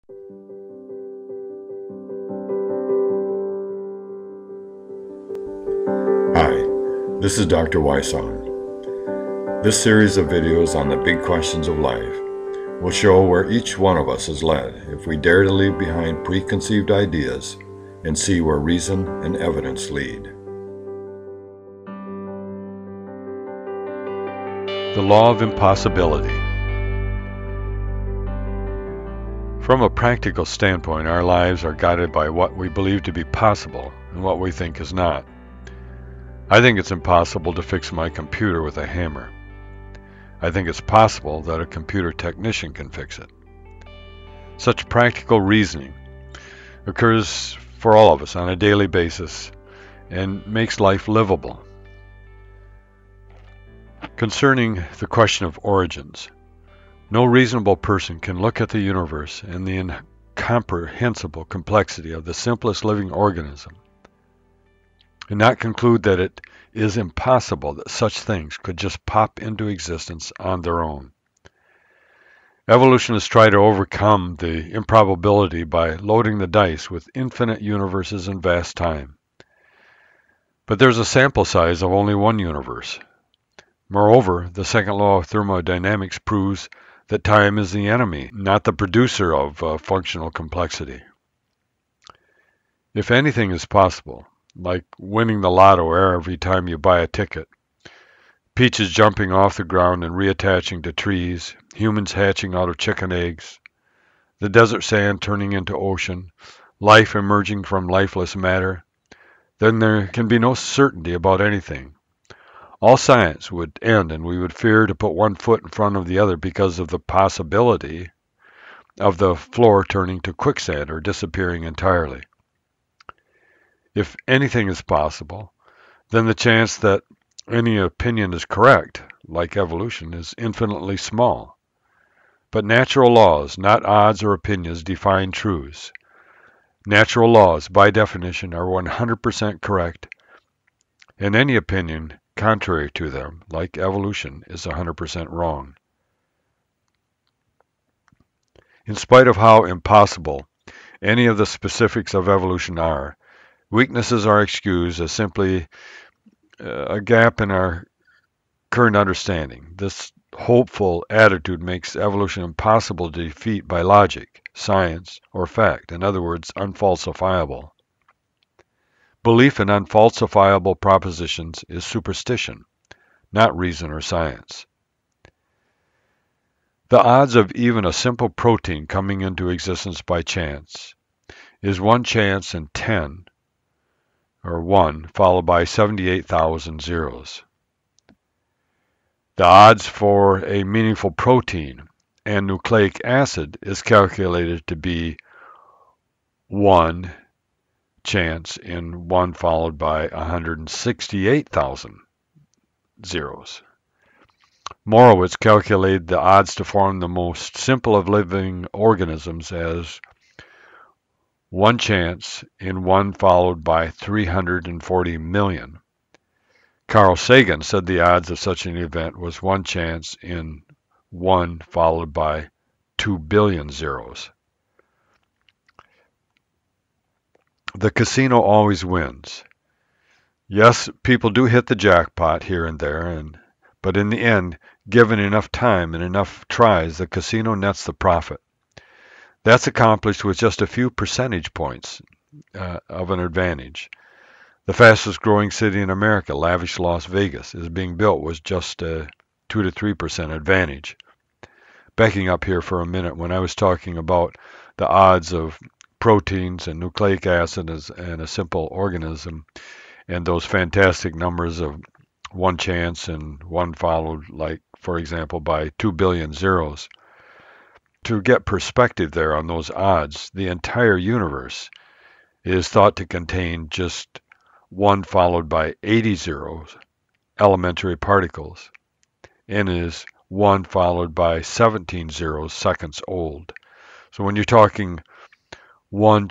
Hi, this is Dr. Wysong. This series of videos on the big questions of life will show where each one of us is led if we dare to leave behind preconceived ideas and see where reason and evidence lead. The Law of Impossibility. From a practical standpoint, our lives are guided by what we believe to be possible and what we think is not. I think it's impossible to fix my computer with a hammer. I think it's possible that a computer technician can fix it. Such practical reasoning occurs for all of us on a daily basis and makes life livable. Concerning the question of origins, no reasonable person can look at the universe and the incomprehensible complexity of the simplest living organism and not conclude that it is impossible that such things could just pop into existence on their own. Evolutionists try to overcome the improbability by loading the dice with infinite universes and vast time. But there's a sample size of only one universe. Moreover, the Second Law of Thermodynamics proves that time is the enemy, not the producer of functional complexity. If anything is possible, like winning the lotto every time you buy a ticket, peaches jumping off the ground and reattaching to trees, humans hatching out of chicken eggs, the desert sand turning into ocean, life emerging from lifeless matter, then there can be no certainty about anything. All science would end and we would fear to put one foot in front of the other because of the possibility of the floor turning to quicksand or disappearing entirely. If anything is possible, then the chance that any opinion is correct, like evolution, is infinitely small. But natural laws, not odds or opinions, define truths. Natural laws, by definition, are 100% correct, and any opinion contrary to them, like evolution, is 100% wrong. In spite of how impossible any of the specifics of evolution are, weaknesses are excused as simply a gap in our current understanding. This hopeful attitude makes evolution impossible to defeat by logic, science, or fact. In other words, unfalsifiable. Belief in unfalsifiable propositions is superstition, not reason or science. The odds of even a simple protein coming into existence by chance is 1 chance in 10, or 1, followed by 78,000 zeros. The odds for a meaningful protein and nucleic acid is calculated to be 1 chance in 1 followed by 168,000 zeros. Morowitz calculated the odds to form the most simple of living organisms as 1 chance in 1 followed by 340 million. Carl Sagan said the odds of such an event was 1 chance in 1 followed by 2 billion zeros. The casino always wins. Yes, people do hit the jackpot here and there, but in the end, given enough time and enough tries, the casino nets the profit. That's accomplished with just a few percentage points of an advantage. The fastest growing city in America, lavish Las Vegas, is being built with just a 2 to 3% advantage. Backing up here for a minute, when I was talking about the odds of proteins and nucleic acid and a simple organism, and those fantastic numbers of 1 chance and 1 followed, like, for example, by 2 billion zeros. To get perspective there on those odds, the entire universe is thought to contain just 1 followed by 80 zeros, elementary particles, and is 1 followed by 17 zeros seconds old. So when you're talking 1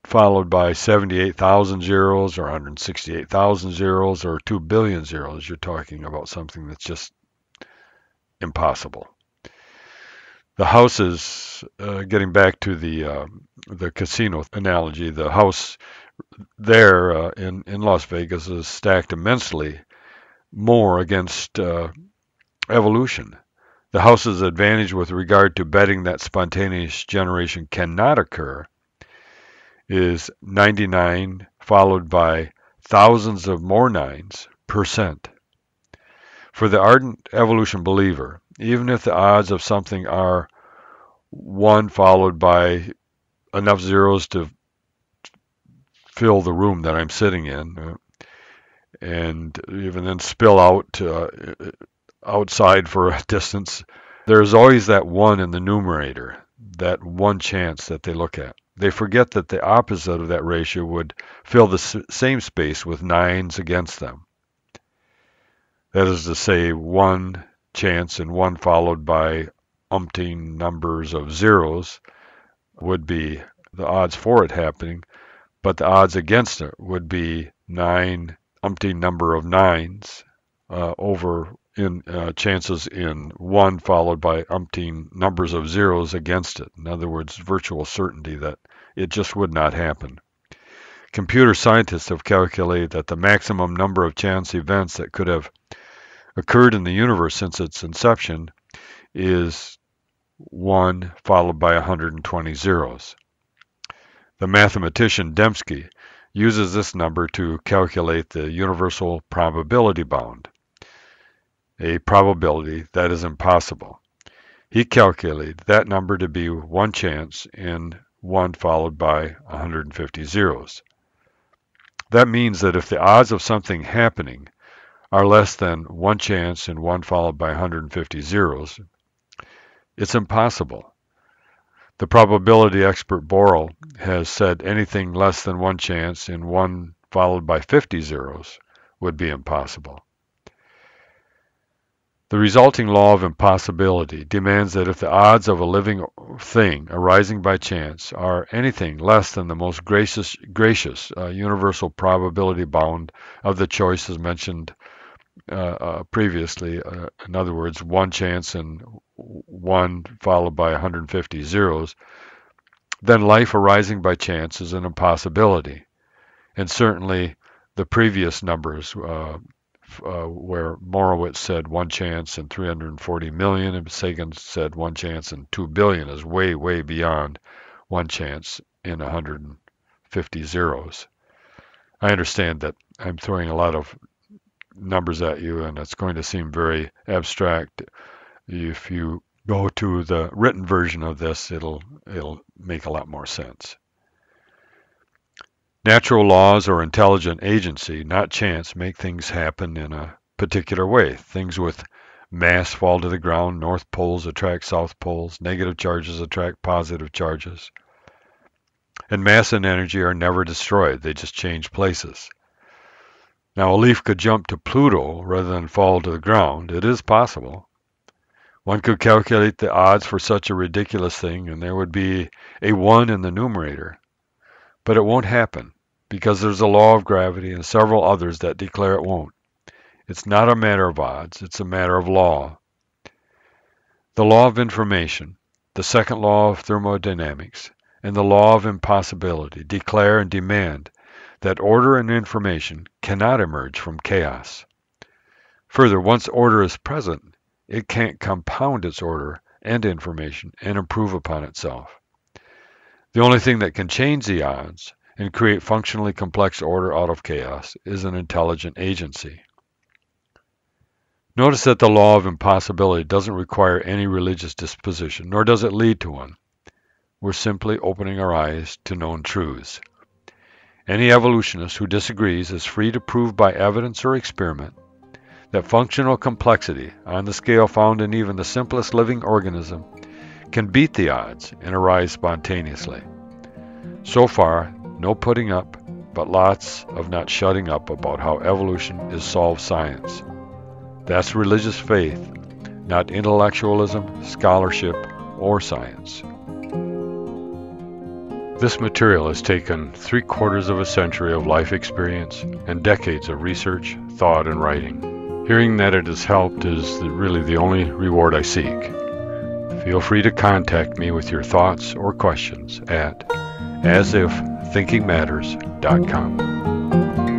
followed by 78,000 zeros or 168,000 zeros or 2 billion zeros, you're talking about something that's just impossible. The houses, getting back to the casino analogy, the house there in Las Vegas is stacked immensely more against evolution. The house's advantage with regard to betting that spontaneous generation cannot occur is 99 followed by thousands of more nines %. For the ardent evolution believer, even if the odds of something are 1 followed by enough zeros to fill the room that I'm sitting in, and even then spill out outside for a distance, there's always that 1 in the numerator, that one chance that they look at. They forget that the opposite of that ratio would fill the same space with 9s against them. That is to say, 1 chance and 1 followed by umpteen numbers of zeros would be the odds for it happening, but the odds against it would be 9 umpteen number of 9s over in chances in 1 followed by umpteen numbers of zeros against it. In other words, virtual certainty that it just would not happen. Computer scientists have calculated that the maximum number of chance events that could have occurred in the universe since its inception is 1 followed by 120 zeros. The mathematician Dembski uses this number to calculate the universal probability bound, a probability that is impossible. He calculated that number to be 1 chance in 1 followed by 150 zeros. That means that if the odds of something happening are less than 1 chance in 1 followed by 150 zeros, it's impossible. The probability expert Borel has said anything less than 1 chance in 1 followed by 50 zeros would be impossible. The resulting law of impossibility demands that if the odds of a living thing arising by chance are anything less than the most gracious universal probability bound of the choices mentioned previously, in other words, 1 chance and 1 followed by 150 zeros, then life arising by chance is an impossibility. And certainly the previous numbers where Morowitz said 1 chance in 340 million and Sagan said 1 chance in 2 billion is way, way beyond 1 chance in 150 zeros. I understand that I'm throwing a lot of numbers at you and it's going to seem very abstract. If you go to the written version of this, it'll make a lot more sense. Natural laws or intelligent agency, not chance, make things happen in a particular way. Things with mass fall to the ground, north poles attract south poles, negative charges attract positive charges. And mass and energy are never destroyed, they just change places. Now, a leaf could jump to Pluto rather than fall to the ground. It is possible. One could calculate the odds for such a ridiculous thing, and there would be a 1 in the numerator. But it won't happen, because there's a law of gravity and several others that declare it won't. It's not a matter of odds, it's a matter of law. The law of information, the second law of thermodynamics, and the law of impossibility declare and demand that order and information cannot emerge from chaos. Further, once order is present, it can't compound its order and information and improve upon itself. The only thing that can change the odds and create functionally complex order out of chaos is an intelligent agency. Notice that the law of impossibility doesn't require any religious disposition, nor does it lead to one. We're simply opening our eyes to known truths. Any evolutionist who disagrees is free to prove by evidence or experiment that functional complexity, on the scale found in even the simplest living organism, can beat the odds and arise spontaneously. So far, no putting up, but lots of not shutting up about how evolution is solved science. That's religious faith, not intellectualism, scholarship, or science. This material has taken 3/4 of a century of life experience and decades of research, thought, and writing. Hearing that it has helped is really the only reward I seek. Feel free to contact me with your thoughts or questions at asIfThinkingMatters.com.